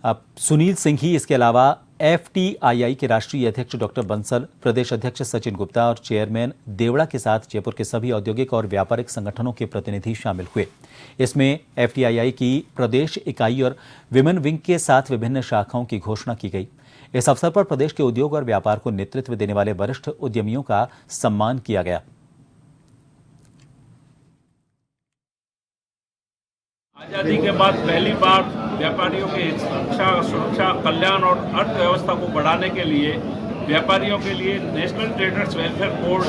सुनील सिंह ही इसके अलावा FTII के राष्ट्रीय अध्यक्ष डॉक्टर बंसल, प्रदेश अध्यक्ष सचिन गुप्ता और चेयरमैन देवड़ा के साथ जयपुर के सभी औद्योगिक और व्यापारिक संगठनों के प्रतिनिधि शामिल हुए। इसमें FTII की प्रदेश इकाई और विमेन विंग के साथ विभिन्न शाखाओं की घोषणा की गई। इस अवसर पर प्रदेश के उद्योग और व्यापार को नेतृत्व देने वाले वरिष्ठ उद्यमियों का सम्मान किया गया। आजादी के बाद पहली बार व्यापारियों के सुरक्षा, कल्याण और अर्थव्यवस्था को बढ़ाने के लिए व्यापारियों के लिए नेशनल ट्रेडर्स वेलफेयर बोर्ड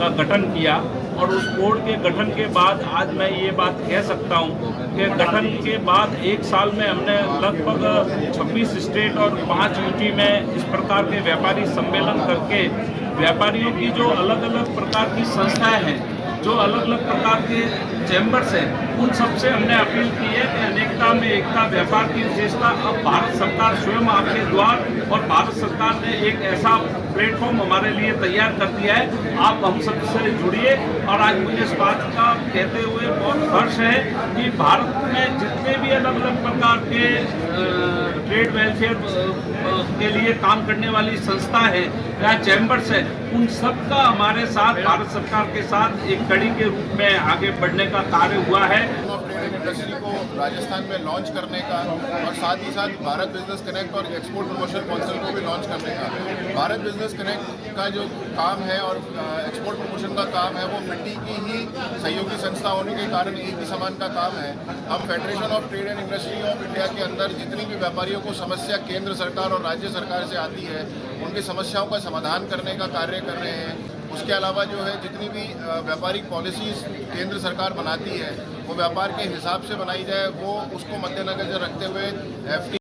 का गठन किया और उस बोर्ड के गठन के बाद आज मैं ये बात कह सकता हूँ कि गठन के बाद एक साल में हमने लगभग 26 स्टेट और 5 यूटी में इस प्रकार के व्यापारी सम्मेलन करके व्यापारियों की जो अलग अलग प्रकार की संस्थाएं हैं, जो अलग अलग प्रकार के चैम्बर्स हैं, उन सबसे हमने अपील की है कि अनेकता में एकता व्यापार की विशेषता। अब भारत सरकार स्वयं आपके द्वार और भारत सरकार ने एक ऐसा प्लेटफॉर्म हमारे लिए तैयार कर दिया है। आप हम सबसे जुड़िए और आज मुझे इस बात का कहते हुए बहुत हर्ष है कि भारत में जितने भी अलग अलग प्रकार के ट्रेड वेलफेयर के लिए काम करने वाली संस्था है या चैम्बर्स है, उन सब का हमारे साथ भारत सरकार के साथ एक कड़ी के रूप में आगे बढ़ने का कार्य हुआ है। ट्रेड इंडस्ट्री को राजस्थान में लॉन्च करने का और साथ ही साथ भारत बिजनेस कनेक्ट और एक्सपोर्ट प्रमोशन काउंसिल को भी लॉन्च करने का। भारत बिजनेस कनेक्ट का जो काम है और एक्सपोर्ट प्रमोशन का काम है वो फिट्टी की ही सहयोगी संस्था होने के कारण एक ही समान का काम है। हम federation of trade and industry of India के अंदर जितनी भी व्यापारियों को समस्या केंद्र सरकार और राज्य सरकार से आती है, उनकी समस्याओं का समाधान करने का कार्य कर रहे हैं। उसके अलावा जो है जितनी भी व्यापारिक पॉलिसीज केंद्र सरकार बनाती है वो व्यापार के हिसाब से बनाई जाए, वो उसको मद्देनजर रखते हुए FTA